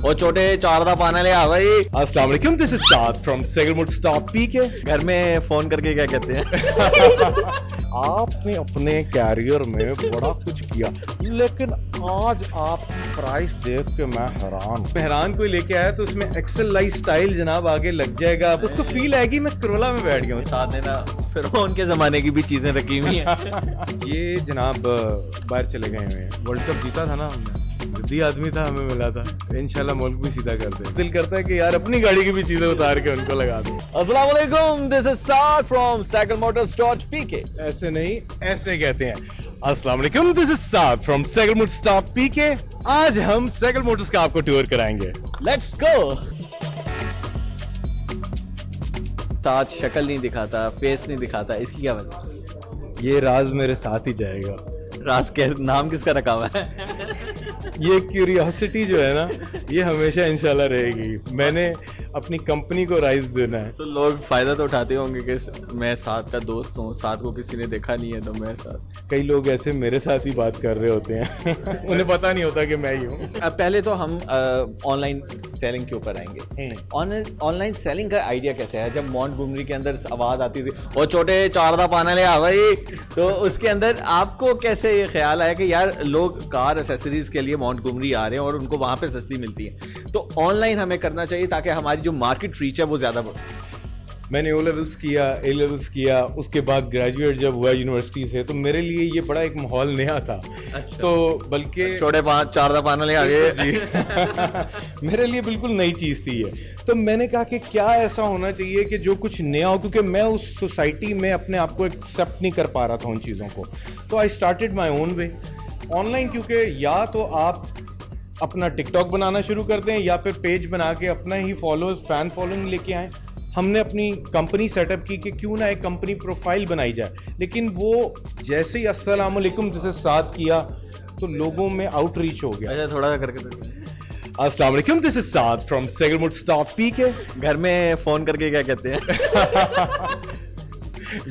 वो छोटे चार दा पाना ले आ भाई। अस्सलाम वालेकुम, दिस इज साद फ्रॉम सेगलमुड स्टॉप पीके। घर में फोन करके क्या कहते हैं? आपने अपने कैरियर में बड़ा कुछ किया, लेकिन आज आप प्राइस देख के मैं हैरान। मेहरान कोई लेके आया तो उसमें एक्सेल लाइफ स्टाइल जनाब आगे लग जाएगा, उसको फील आएगी मैं करोला में बैठ गया हूँ। साथ देना फिरौन के जमाने की भी चीजें रखी हुई हैं। ये जनाब बाहर चले गए हुए हैं। वर्ल्ड कप जीता था ना हमने, जिद्दी आदमी था, हमें मिला था। इंशाल्लाह मुल्क भी सीधा कर दे। दिल करता है कि यार अपनी गाड़ी की भी चीजें उतार के उनको लगा दूं। अस्सलाम वालेकुम, this is Saad from sagalmotors.pk। ऐसे नहीं, ऐसे कहते हैं। अस्सलाम वालेकुम, दिस इज साद फ्रॉम सेगलमुड स्टॉप पीके। आज हम सेगल मोटर्स का आपको टूर कराएंगे। Let's go. साथ शक्ल नहीं दिखाता, फेस नहीं दिखाता, इसकी क्या वजह? ये राज मेरे साथ ही जाएगा। राज के नाम किसका रखा हुआ है? ये क्यूरियोसिटी जो है ना, ये हमेशा इंशाल्लाह रहेगी। मैंने अपनी कंपनी को राइज देना है। तो लोग फायदा तो उठाते होंगे कि मैं साथ का दोस्त हूँ, साथ को किसी ने देखा नहीं है तो मैं साथ। कई लोग ऐसे मेरे साथ ही बात कर रहे होते हैं। उन्हें पता नहीं होता कि मैं ही हूँ। पहले तो हम ऑनलाइन सेलिंग के ऊपर आएंगे। ऑनलाइन सेलिंग का आइडिया कैसे है? जब मॉन्टगोमरी के अंदर आवाज आती थी वो छोटे चार दा पाना ले आ भाई, तो उसके अंदर आपको कैसे ये ख्याल आया कि यार लोग कार एसेसरीज के लिए मॉन्टगोमरी आ रहे हैं और उनको वहां पे सस्ती मिलती है, तो ऑनलाइन हमें करना चाहिए ताकि हमारी जो मार्केट रीच है वो ज्यादा बढ़े? मैंने ओ लेवल्स किया, ए लेवल्स किया, उसके बाद ग्रेजुएट जब हुआ यूनिवर्सिटी से, तो मेरे लिए ये बड़ा एक माहौल नया था। अच्छा। तो बल्कि छोटे चार दा पाना ले आ गए। मेरे लिए बिल्कुल नई चीज थी ये। तो मैंने कहा कि क्या ऐसा होना चाहिए कि जो कुछ नया हो, क्योंकि मैं उस सोसाइटी में अपने आप को एक्सेप्ट नहीं कर पा रहा था उन चीज़ों को। तो I started my own way online, क्योंकि या तो आप अपना टिकटॉक बनाना शुरू कर दें या फिर पेज बना के अपना ही फॉलोअर्स, फैन फॉलोइंग लेके आए। हमने अपनी कंपनी सेटअप की कि क्यों ना एक कंपनी प्रोफाइल बनाई जाए, लेकिन वो जैसे ही अस्सलाम वालेकुम जैसे साथ किया तो लोगों में आउटरीच हो गया। अच्छा, थोड़ा सा करके अस्सलाम वालेकुम, दिस इज साद फ्रॉम सेगलमुड स्टॉप पीके। घर में फोन करके क्या कहते हैं?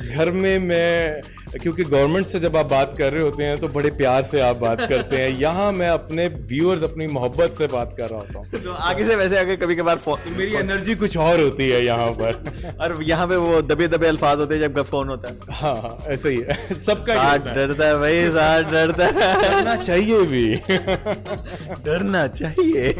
घर में मैं, क्योंकि गवर्नमेंट से जब आप बात कर रहे होते हैं तो बड़े प्यार से आप बात करते हैं। यहाँ मैं अपने व्यूअर्स, अपनी मोहब्बत से बात कर रहा होता हूँ। तो आगे से वैसे आगे कभी कभार फोन, तो मेरी एनर्जी कुछ और होती है यहाँ पर। और यहाँ पे वो दबे दबे अल्फाज होते हैं जब फोन होता है। हाँ, ऐसे ही है। सबका डरता है भाई, साथ डरता है। डरना चाहिए भी। डरना चाहिए।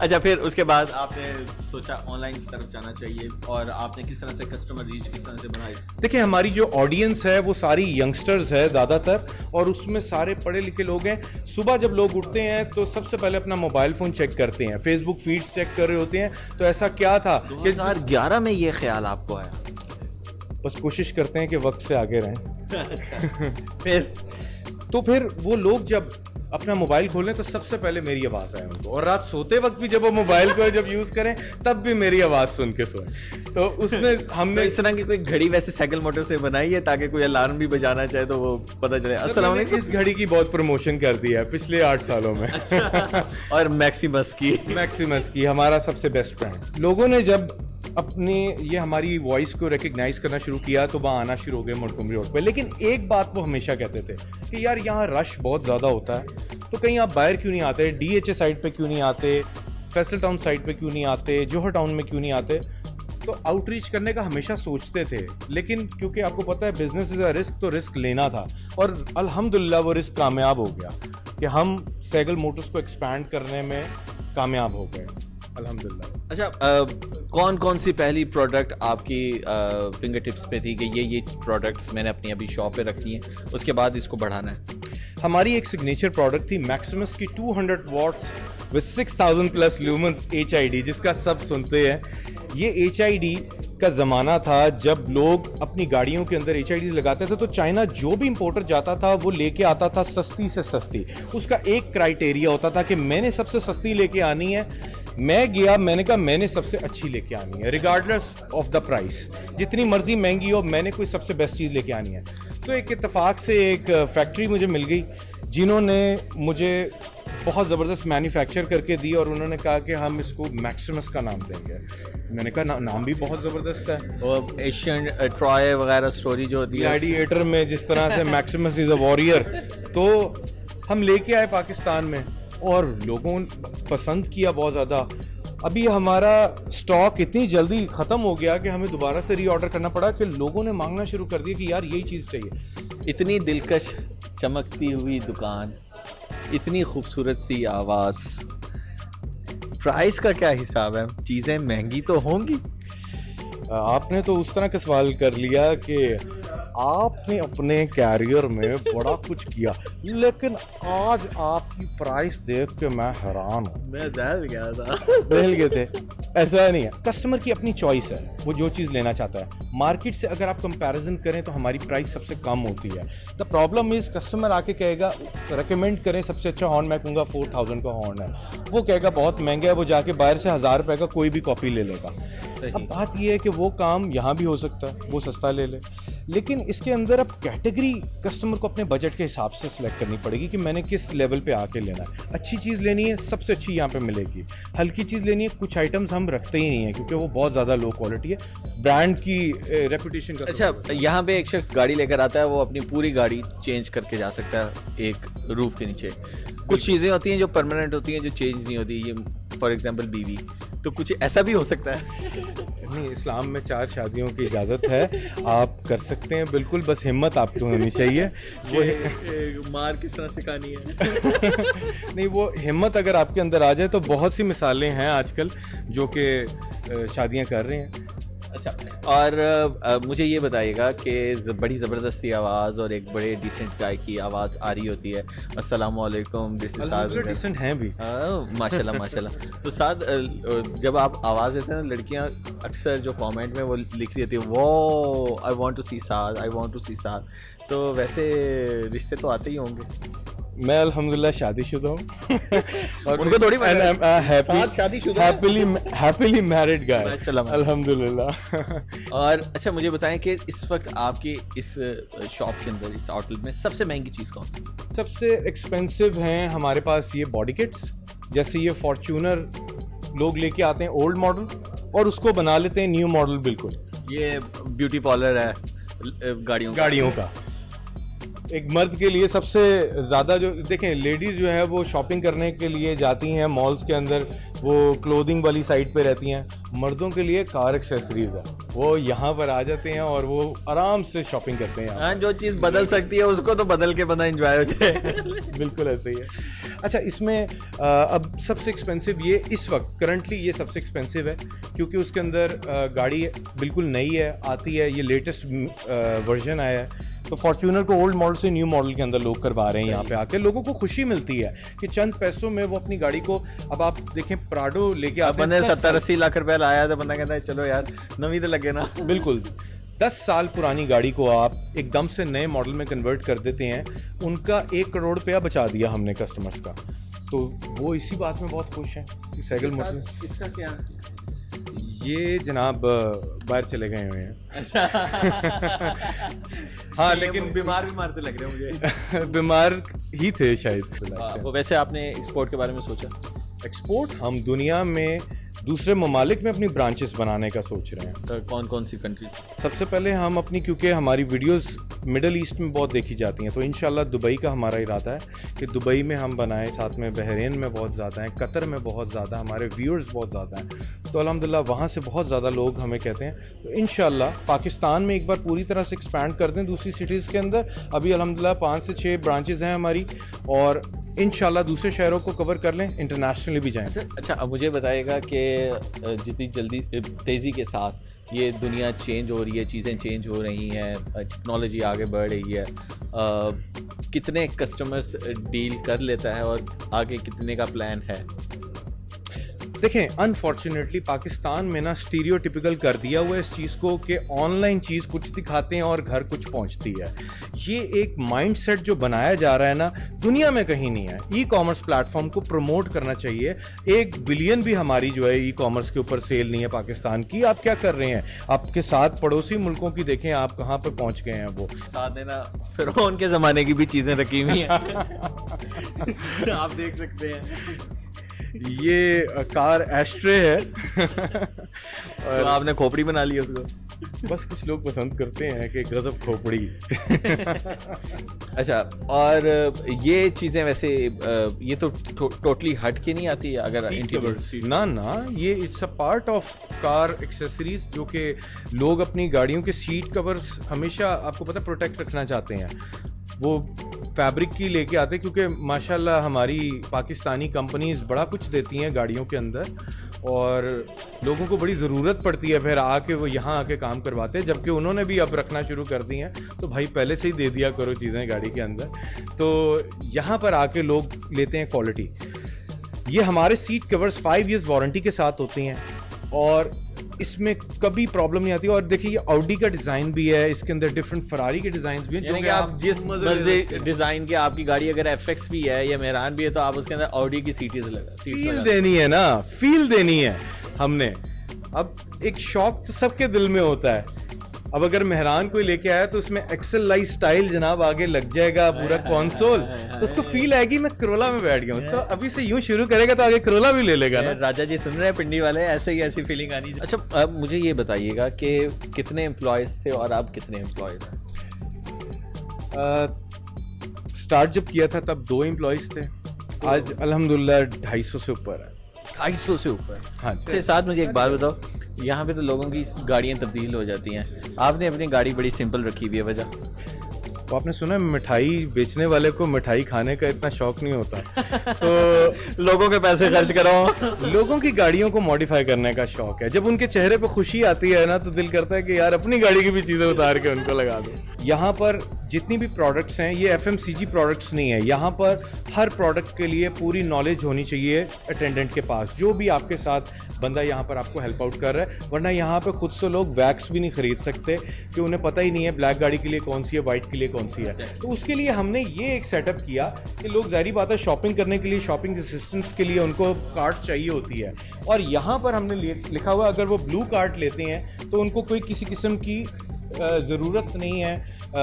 अच्छा, फिर उसके बाद आपने सोचा ऑनलाइन की तरफ जाना चाहिए, और आपने किस तरह से कस्टमर रीच किस तरह से बनाई? देखिए, हमारी जो ऑडियंस है वो सारी यंगस्टर्स है ज़्यादातर, और उसमें सारे पढ़े लिखे लोग हैं। सुबह जब लोग उठते हैं तो सबसे पहले अपना मोबाइल फ़ोन चेक करते हैं, फेसबुक फीड्स चेक कर रहे होते हैं। तो ऐसा क्या था कि 2011 में ये ख्याल आपको आया? बस कोशिश करते हैं कि वक्त से आगे रहें। अच्छा। फिर वो लोग जब अपना मोबाइल खोलें तो सबसे पहले मेरी आवाज़ आए उनको, और रात सोते वक्त भी जब वो मोबाइल को जब यूज़ करें तब भी मेरी आवाज़ सुन के सोएं। तो उसमें हमने तो इस तरह की कोई घड़ी वैसे साइकिल मोटर से बनाई है ताकि कोई अलार्म भी बजाना चाहे तो वो पता चले? अस्सलाम वालेकुम। इस घड़ी की बहुत प्रमोशन कर दी है पिछले 8 सालों में। और मैक्सिमस की हमारा सबसे बेस्ट ब्रांड। लोगों ने जब अपने ये हमारी वॉइस को रिकग्नाइज करना शुरू किया तो वहाँ आना शुरू हो गए मॉन्टगोमरी रोड पे। लेकिन एक बात वो हमेशा कहते थे कि यार यहाँ रश बहुत ज़्यादा होता है, तो कहीं आप बाहर क्यों नहीं आते, DHA साइड पे क्यों नहीं आते, फैसल टाउन साइड पे क्यों नहीं आते, जोहर टाउन में क्यों नहीं आते। तो आउटरीच करने का हमेशा सोचते थे, लेकिन क्योंकि आपको पता है बिजनेस इज अ रिस्क, तो रिस्क लेना था, और अल्हम्दुलिल्लाह वो रिस्क कामयाब हो गया कि हम सेगल मोटर्स को एक्सपैंड करने में कामयाब हो गए अल्हम्दुलिल्लाह। अच्छा, कौन कौन सी पहली प्रोडक्ट आपकी फिंगर टिप्स पे थी कि ये प्रोडक्ट्स मैंने अपनी अभी शॉप पे रखनी है, उसके बाद इसको बढ़ाना है? हमारी एक सिग्नेचर प्रोडक्ट थी मैक्सिमस की 200 watts with 6000 plus lumens HID, जिसका सब सुनते हैं। ये HID का ज़माना था जब लोग अपनी गाड़ियों के अंदर HID लगाते थे, तो चाइना जो भी इंपोर्टर जाता था वो लेके आता था सस्ती से सस्ती। उसका एक क्राइटेरिया होता था कि मैंने सबसे सस्ती लेके आनी है। मैं गया, मैंने कहा मैंने सबसे अच्छी लेके आनी है, रिगार्डलेस ऑफ द प्राइस, जितनी मर्जी महंगी हो, मैंने कोई सबसे बेस्ट चीज़ लेके आनी है। तो एक इत्तेफाक से एक फैक्ट्री मुझे मिल गई जिन्होंने मुझे बहुत ज़बरदस्त मैन्युफैक्चर करके दी, और उन्होंने कहा कि हम इसको मैक्सिमस का नाम देंगे। मैंने कहा नाम भी बहुत ज़बरदस्त है। और एशियन ट्रॉय वगैरह स्टोरी जो होती है ग्लैडिएटर में जिस तरह से मैक्सिमस इज़ अ वॉरियर, तो हम लेके आए पाकिस्तान में। और लोगों ने पसंद किया बहुत ज़्यादा। अभी हमारा स्टॉक इतनी जल्दी ख़त्म हो गया कि हमें दोबारा से रीऑर्डर करना पड़ा कि लोगों ने मांगना शुरू कर दिया कि यार यही चीज़ चाहिए। इतनी दिलकश चमकती हुई दुकान, इतनी खूबसूरत सी आवाज़, प्राइस का क्या हिसाब है? चीज़ें महंगी तो होंगी? आपने तो उस तरह का सवाल कर लिया कि आपने अपने कैरियर में बड़ा कुछ किया, लेकिन आज आपकी प्राइस देख के मैं हैरान हूँ। मैं दहल गया था। दहल गए थे? ऐसा नहीं है, कस्टमर की अपनी चॉइस है, वो जो चीज़ लेना चाहता है। मार्केट से अगर आप कंपैरिजन करें तो हमारी प्राइस सबसे कम होती है। द प्रॉब्लम इज कस्टमर आके कहेगा रेकमेंड करें सबसे अच्छा हॉर्न, मैं कहूँगा 4000 का हॉर्न है, वो कहेगा बहुत महंगा है, वो जाके बाहर से 1000 रुपये का कोई भी कॉपी ले लेगा। अब बात ये है कि वो काम यहाँ भी हो सकता है, वो सस्ता ले ले, लेकिन इसके अंदर अब कैटेगरी कस्टमर को अपने बजट के हिसाब से सिलेक्ट करनी पड़ेगी कि मैंने किस लेवल पे आके लेना है। अच्छी चीज़ लेनी है, सबसे अच्छी यहाँ पे मिलेगी। हल्की चीज़ लेनी है, कुछ आइटम्स हम रखते ही नहीं है क्योंकि वो बहुत ज़्यादा लो क्वालिटी है, ब्रांड की रेपुटेशन का। अच्छा, यहाँ पे एक शख्स गाड़ी लेकर आता है, वो अपनी पूरी गाड़ी चेंज करके जा सकता है एक रूफ के नीचे। कुछ चीज़ें होती हैं जो परमानेंट होती हैं, जो चेंज नहीं होती। ये फॉर एग्जांपल बीवी, तो कुछ ऐसा भी हो सकता है? नहीं, इस्लाम में 4 शादियों की इजाज़त है, आप कर सकते हैं बिल्कुल, बस हिम्मत आपको होनी चाहिए। वो मार किस तरह से कहानी है? नहीं, वो हिम्मत अगर आपके अंदर आ जाए तो बहुत सी मिसालें हैं आजकल जो कि शादियां कर रहे हैं। अच्छा, और मुझे ये बताइएगा कि बड़ी ज़बरदस्ती आवाज़ और एक बड़े डिसेंट गाय की आवाज़ आ रही होती है, अस्सलाम वालेकुम, दिस इज साद, डिसेंट हैं भी। माशाल्लाह माशाल्लाह। तो साथ जब आप आवाज़ देते हैं, लड़कियां अक्सर जो कमेंट में वो लिख रही होती है, वो I want to see Saad, I want to see Saad. तो वैसे रिश्ते तो आते ही होंगे? मैं अल्हम्दुलिल्लाह शादीशुदा हूँ और उनको थोड़ी शादीशुदा, हैप्पीली मैरिड गाय, अल्हम्दुलिल्लाह। और अच्छा, मुझे बताएं कि इस वक्त आपकी इस शॉप के अंदर, इस आउटलेट में सबसे महंगी चीज़ कौन सी? सबसे एक्सपेंसिव हैं हमारे पास ये बॉडी किट्स, जैसे ये फॉर्च्यूनर लोग लेके आते हैं ओल्ड मॉडल और उसको बना लेते हैं न्यू मॉडल। बिल्कुल, ये ब्यूटी पार्लर है गाड़ियों का। एक मर्द के लिए सबसे ज़्यादा जो देखें, लेडीज़ जो है वो शॉपिंग करने के लिए जाती हैं मॉल्स के अंदर, वो क्लोथिंग वाली साइड पे रहती हैं। मर्दों के लिए कार एक्सेसरीज है, वो यहाँ पर आ जाते हैं और वो आराम से शॉपिंग करते हैं। हाँ, जो चीज़ बदल सकती है उसको तो बदल के बंदा एंजॉय हो जाए। बिल्कुल ऐसे ही है। अच्छा, इसमें अब सबसे एक्सपेंसिव ये इस वक्त करंटली ये सबसे एक्सपेंसिव है क्योंकि उसके अंदर गाड़ी बिल्कुल नई है, आती है, ये लेटेस्ट वर्जन आया है। तो फॉर्च्यूनर को ओल्ड मॉडल से न्यू मॉडल के अंदर लोग करवा रहे हैं। यहाँ पे आके लोगों को खुशी मिलती है कि चंद पैसों में वो अपनी गाड़ी को, अब आप देखें प्राडो लेके आते हैं, 70-80 लाख रुपए लाया तो बंदा कहता है चलो यार नवी तो लगे ना। बिल्कुल, 10 साल पुरानी गाड़ी को आप एकदम से नए मॉडल में कन्वर्ट कर देते हैं, उनका 1 करोड़ रुपया बचा दिया हमने कस्टमर्स का। तो वो इसी बात में बहुत खुश हैं कि सैगल मोटर्स। इसका क्या? ये जनाब बाहर चले गए हुए हैं। हाँ, लेकिन बीमार तो लग रहे हैं मुझे। बीमार ही थे शायद। वो वैसे आपने एक्सपोर्ट के बारे में सोचा? एक्सपोर्ट हम दुनिया में दूसरे ममालिक में अपनी ब्रांचेस बनाने का सोच रहे हैं। तो कौन कौन सी कंट्री? सबसे पहले हम अपनी, क्योंकि हमारी वीडियोस मिडल ईस्ट में बहुत देखी जाती हैं, तो इंशाल्लाह दुबई का हमारा इरादा है कि दुबई में हम बनाएं, साथ में बहरीन में बहुत ज़्यादा हैं, कतर में बहुत ज़्यादा, हमारे व्यूअर्स बहुत ज़्यादा हैं, तो अल्हम्दुलिल्लाह वहाँ से बहुत ज़्यादा लोग हमें कहते हैं। तो इंशाल्लाह पाकिस्तान में एक बार पूरी तरह से एक्सपैंड कर दें दूसरी सिटीज़ के अंदर। अभी अल्हम्दुलिल्लाह 5 से 6 ब्रांचेज़ हैं हमारी और इंशाल्लाह दूसरे शहरों को कवर कर लें, इंटरनेशनली भी जाएं। अच्छा, अब मुझे बताइएगा कि जितनी जल्दी तेज़ी के साथ ये दुनिया चेंज हो रही है, चीज़ें चेंज हो रही हैं, टेक्नोलॉजी आगे बढ़ रही है, कितने कस्टमर्स डील कर लेता है और आगे कितने का प्लान है? देखें, अनफॉर्चुनेटली पाकिस्तान में ना स्टीरियोटिपिकल कर दिया हुआ है इस चीज़ को कि ऑनलाइन चीज़ कुछ दिखाते हैं और घर कुछ पहुंचती है। ये एक माइंडसेट जो बनाया जा रहा है ना, दुनिया में कहीं नहीं है। ई कॉमर्स प्लेटफॉर्म को प्रमोट करना चाहिए। 1 बिलियन भी हमारी जो है ई कॉमर्स के ऊपर सेल नहीं है पाकिस्तान की। आप क्या कर रहे हैं? आपके साथ पड़ोसी मुल्कों की देखें, आप कहाँ पर पहुँच गए हैं। वो साथ देना फिरौन के ज़माने की भी चीज़ें रखी हुई हैं। आप देख सकते हैं, ये कार एस्ट्रे है। और तो आपने खोपड़ी बना ली उसको। बस कुछ लोग पसंद करते हैं कि गजब खोपड़ी। अच्छा, और ये चीज़ें वैसे ये तो टोटली हट के नहीं आती अगर इंटीरियर? ना ना, ये it's a part of car accessories जो कि लोग अपनी गाड़ियों के सीट कवर्स हमेशा आपको पता प्रोटेक्ट रखना चाहते हैं, वो फैब्रिक की लेके आते हैं क्योंकि माशाल्लाह हमारी पाकिस्तानी कंपनीज बड़ा कुछ देती हैं गाड़ियों के अंदर और लोगों को बड़ी ज़रूरत पड़ती है फिर आके वो यहाँ आके काम करवाते हैं, जबकि उन्होंने भी अब रखना शुरू कर दी हैं तो भाई पहले से ही दे दिया करो चीज़ें गाड़ी के अंदर। तो यहाँ पर आके लोग लेते हैं क्वालिटी। ये हमारे सीट कवर्स 5 years वारंटी के साथ होती हैं और इसमें कभी प्रॉब्लम नहीं आती। और देखिए ये ऑडी का डिज़ाइन भी है, इसके अंदर डिफरेंट फरारी के डिज़ाइन भी हैं, यानी कि आप जिस डिज़ाइन की आपकी गाड़ी अगर FX भी है या मेहरान भी है तो आप उसके अंदर ऑडी की सीट फील देनी है ना, फील देनी है हमने। अब एक शौक तो सबके दिल में होता है, अब अगर मेहरान कोई लेके आया तो उसमें एक्सेल लाइट स्टाइल जनाब आगे लग जाएगा पूरा कंसोल, तो उसको फील आएगी मैं करोला में बैठ गया हूँ। तो अभी से यूं शुरू करेगा तो आगे करोला भी ले लेगा ना। राजा जी सुन रहे हैं पिंडी वाले, ऐसे ही ऐसी फीलिंग आनी चाहिए। अच्छा, अब मुझे ये बताइएगा कि कितने एम्प्लॉयज थे और अब कितने एम्प्लॉयज हैं? स्टार्ट जब किया था तब 2 एम्प्लॉयज थे, आज अल्हम्दुलिल्लाह 250 से ऊपर है। 250 से ऊपर? हाँ जी। इसके साथ मुझे एक बात बताओ, यहाँ पे तो लोगों की गाड़ियाँ तब्दील हो जाती हैं, आपने अपनी गाड़ी बड़ी सिंपल रखी हुई है, वजह? तो आपने सुना है मिठाई बेचने वाले को मिठाई खाने का इतना शौक नहीं होता तो लोगों के पैसे खर्च करो, लोगों की गाड़ियों को मॉडिफाई करने का शौक है। जब उनके चेहरे पे खुशी आती है ना तो दिल करता है कि यार अपनी गाड़ी की भी चीज़ें उतार के उनको लगा दो। यहाँ पर जितनी भी प्रोडक्ट्स हैं ये FMCG प्रोडक्ट्स नहीं है, यहाँ पर हर प्रोडक्ट के लिए पूरी नॉलेज होनी चाहिए अटेंडेंट के पास, जो भी आपके साथ बंदा यहाँ पर आपको हेल्प आउट कर रहा है। वरना यहाँ पे खुद से लोग वैक्स भी नहीं खरीद सकते कि उन्हें पता ही नहीं है ब्लैक गाड़ी के लिए कौन सी है, वाइट के लिए कौन सी है। तो उसके लिए हमने ये एक सेटअप किया कि लोग ज़ाहिर बात है शॉपिंग करने के लिए, शॉपिंग असिस्टेंस के लिए उनको कार्ड चाहिए होती है, और यहाँ पर हमने लिखा हुआ अगर वो ब्लू कार्ड लेते हैं तो उनको कोई किसी किस्म की ज़रूरत नहीं है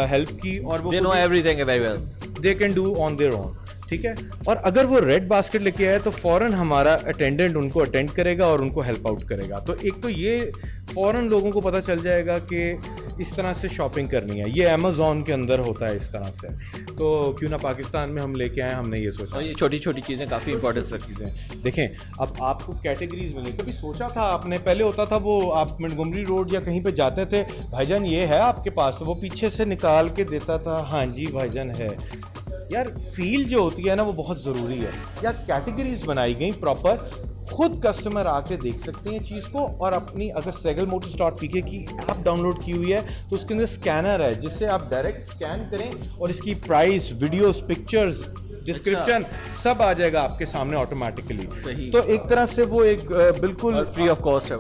हेल्प की, और वो they know everything very well, they can do on their own, ठीक है। और अगर वो रेड बास्केट लेके आए तो फौरन हमारा अटेंडेंट उनको अटेंड करेगा और उनको हेल्प आउट करेगा। तो एक तो ये फौरन लोगों को पता चल जाएगा कि इस तरह से शॉपिंग करनी है, ये अमेज़ॉन के अंदर होता है इस तरह से, तो क्यों ना पाकिस्तान में हम लेके आए, हमने ये सोचा। और ये छोटी छोटी चीज़ें काफ़ी इंपॉर्टेंस रखी हैं। देखें अब आपको कैटेगरीज मिलेंगी, कभी सोचा था आपने? पहले होता था वो आप मंटगोमरी रोड या कहीं पे जाते थे, भाईजान ये है आपके पास, तो वो पीछे से निकाल के देता था, हाँ जी भाईजान है। यार फील जो होती है ना वो बहुत ज़रूरी है। या कैटेगरीज बनाई गई प्रॉपर, खुद कस्टमर आके देख सकते हैं चीज़ को, और अपनी अगर सेगल मोटर्स.pk की ऐप डाउनलोड की हुई है तो उसके अंदर स्कैनर है जिससे आप डायरेक्ट स्कैन करें और इसकी प्राइस, वीडियोस, पिक्चर्स, डिस्क्रिप्शन सब आ जाएगा आपके सामने ऑटोमेटिकली। तो एक तरह से वो एक बिल्कुल फ्री ऑफ कॉस्ट है।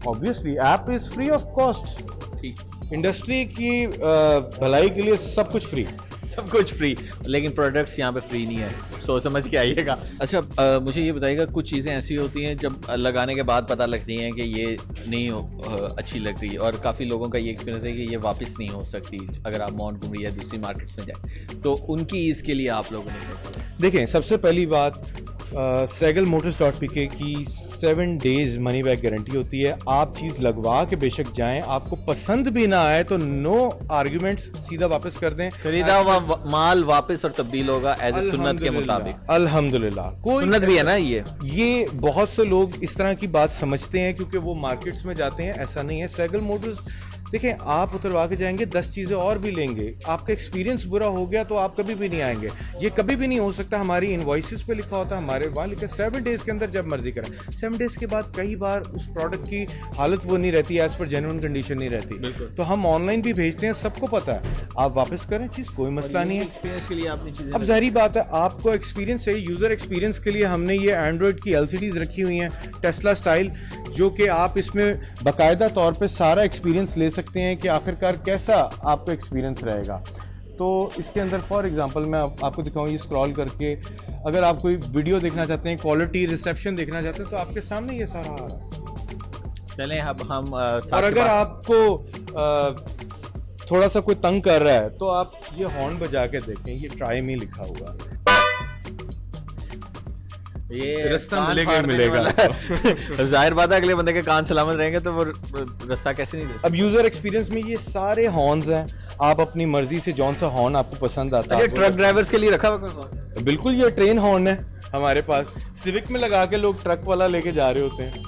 Obviously app is free of cost. Industry की भलाई के लिए सब कुछ फ्री, सब कुछ फ्री, लेकिन प्रोडक्ट्स यहाँ पे फ्री नहीं है, सोच समझ के आइएगा। अच्छा, मुझे ये बताइएगा, कुछ चीज़ें ऐसी होती हैं जब लगाने के बाद पता लगती हैं कि ये नहीं अच्छी लग रही, और काफ़ी लोगों का ये एक्सपीरियंस है कि ये वापस नहीं हो सकती अगर आप मोंटगोमरी या दूसरी मार्केट्स में जाएं, तो उनकी इसके लिए आप लोगों ने देखें। सबसे पहली बात, सेगल मोटर्स.pk की 7 days मनी बैक गारंटी होती है। आप चीज़ लगवा के बेशक जाएं, आपको पसंद भी ना आए तो नो आर्ग्यूमेंट्स, सीधा वापस कर दें। खरीदा हुआ माल वापस और तब्दील होगा एज ए सुन्नत के मुताबिक। अल्हम्दुलिल्लाह, कोई सुन्नत भी है ना ये बहुत से लोग इस तरह की बात समझते हैं क्योंकि वो मार्केट्स में जाते हैं, ऐसा नहीं है। सेगल मोटर्स देखें, आप उतरवा के जाएंगे 10 चीज़ें और भी लेंगे, आपका एक्सपीरियंस बुरा हो गया तो आप कभी भी नहीं आएंगे। ये कभी भी नहीं हो सकता। हमारी इनवॉइसेस पे लिखा होता है, हमारे वहाँ लिखा 7 days के अंदर जब मर्जी करें। 7 days के बाद कई बार उस प्रोडक्ट की हालत वो नहीं रहती, एज पर जेन्युइन कंडीशन नहीं रहती, तो हम ऑनलाइन भी भेजते हैं, सबको पता है। आप वापस करें चीज़, कोई मसला नहीं है। एक्सपीरियंस के लिए आपने चीज़ें, अब जाहिर बात है आपको एक्सपीरियंस है, यूज़र एक्सपीरियंस के लिए हमने ये एंड्रॉयड की LCDs रखी हुई हैं टेस्ला स्टाइल, जो कि आप इसमें बाकायदा तौर पे सारा एक्सपीरियंस ले सकते हैं कि आखिरकार कैसा आपका एक्सपीरियंस रहेगा। तो इसके अंदर फॉर एग्जांपल मैं आपको दिखाऊं, ये स्क्रॉल करके अगर आप कोई वीडियो देखना चाहते हैं, क्वालिटी, रिसेप्शन देखना चाहते हैं, तो आपके सामने ये सारा आ रहा है। चलें अब हम और अगर आपको थोड़ा सा कोई तंग कर रहा है तो आप ये हॉर्न बजा के देखें, ये ट्राई मी लिखा हुआ है। ये रास्ता कान मिलेगा ही फाड़ देने मिलेगा वाला है। जाहिर बात है अगले बंदे के कान सलामत रहेंगे तो वो रास्ता कैसे नहीं देता। अब यूजर एक्सपीरियंस में ये सारे हॉर्न्स हैं, आप अपनी मर्जी से जौन सा हॉर्न आपको पसंद आता है। ट्रक ड्राइवर्स के लिए रखा हुआ है? बिल्कुल, ये ट्रेन हॉर्न है हमारे पास, सिविक में लगा के लोग ट्रक वाला लेके जा रहे होते हैं।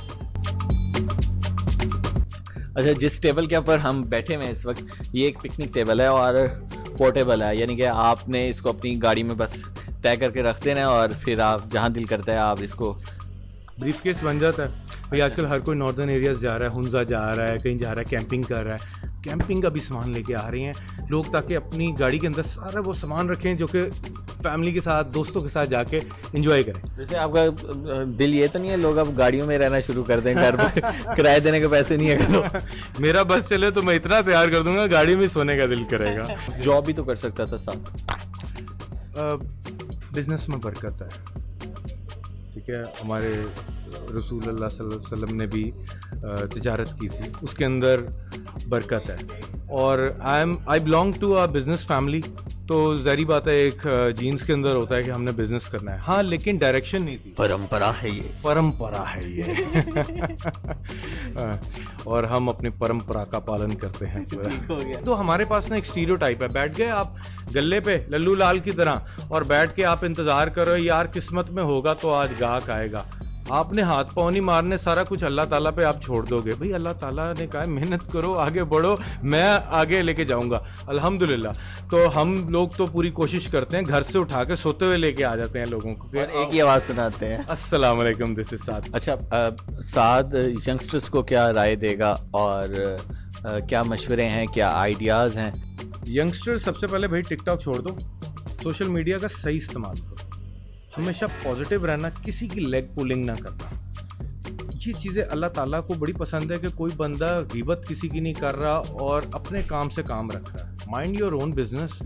अच्छा, जिस टेबल के ऊपर हम बैठे हुए हैं इस वक्त, ये एक पिकनिक टेबल है और पोर्टेबल है, यानी कि आपने इसको अपनी गाड़ी में बस तय करके रख देना है और फिर आप जहाँ दिल करता है आप इसको। ब्रीफकेस बन जाता है भाई। आजकल हर कोई नॉर्दर्न एरियाज जा रहा है, हुंजा जा रहा है, कहीं जा रहा है, कैंपिंग कर रहा है। कैंपिंग का भी सामान लेके आ रहे हैं लोग, ताकि अपनी गाड़ी के अंदर सारा वो सामान रखें जो कि फैमिली के साथ, दोस्तों के साथ जाके एंजॉय करें। जैसे आपका दिल ये तो नहीं है लोग अब गाड़ियों में रहना शुरू कर दें, घर पे किराए देने के पैसे नहीं है तो मेरा बस चले तो मैं इतना तैयार कर दूंगा, गाड़ी में सोने का दिल करेगा। जॉब भी तो कर सकता था साथ। बिजनेस में बरकत है, ठीक है। हमारे रसूल अल्लाह सल्लल्लाहु अलैहि वसल्लम ने भी तिजारत की थी, उसके अंदर बरकत है। और I belong to a business family, तो ज़ाहिर बात है एक जीन्स के अंदर होता है कि हमने बिजनेस करना है, हाँ, लेकिन डायरेक्शन नहीं थी। परंपरा है ये, परंपरा है ये। और हम अपनी परंपरा का पालन करते हैं पूरा। तो हमारे पास ना एक स्टीरियोटाइप है, बैठ गए आप गल्ले पे लल्लू लाल की तरह और बैठ के आप इंतजार करो यार किस्मत में होगा तो आज गाहक आएगा। आपने हाथ पाँव नहीं मारने, सारा कुछ अल्लाह ताला पे आप छोड़ दोगे। भाई अल्लाह ताला ने कहा मेहनत करो, आगे बढ़ो, मैं आगे लेके जाऊंगा अल्हम्दुलिल्लाह। तो हम लोग तो पूरी कोशिश करते हैं, घर से उठा के सोते हुए लेके आ जाते हैं लोगों को, और एक ही आवाज़ सुनाते हैं, अस्सलाम वालेकुम, दिस इज साद। अच्छा, साद यंगस्टर्स को क्या राय देगा और क्या मशवरे हैं, क्या आइडियाज़ हैं? यंगस्टर सबसे पहले भाई टिकटॉक छोड़ दो, सोशल मीडिया का सही इस्तेमाल करो, हमेशा पॉजिटिव रहना, किसी की लेग पुलिंग ना करना। ये चीज़ें अल्लाह ताला को बड़ी पसंद है कि कोई बंदा गिबत किसी की नहीं कर रहा और अपने काम से काम रख रहा है। Mind your own business,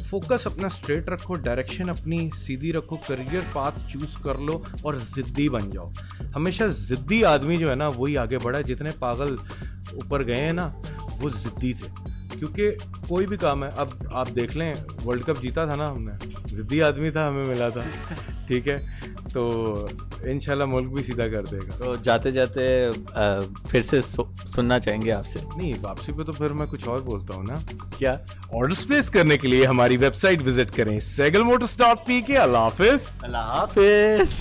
focus अपना स्ट्रेट रखो, डायरेक्शन अपनी सीधी रखो, करियर पाथ चूज कर लो और ज़िद्दी बन जाओ। हमेशा ज़िद्दी आदमी जो है ना वही आगे बढ़ा है। जितने पागल ऊपर गए हैं ना वो ज़िद्दी थे, क्योंकि कोई भी काम है, अब आप देख लें वर्ल्ड कप जीता था ना हमने, ज़िद्दी आदमी था, हमें मिला था, ठीक है। तो इंशाल्लाह मुल्क भी सीधा कर देगा। तो जाते जाते फिर से सुनना चाहेंगे आपसे। नहीं, वापसी पे तो फिर मैं कुछ और बोलता हूँ ना। क्या? ऑर्डर्स प्लेस करने के लिए हमारी वेबसाइट विजिट करें, segalmotors.pk। अल्लाह हाफिज। अल्लाह हाफिज।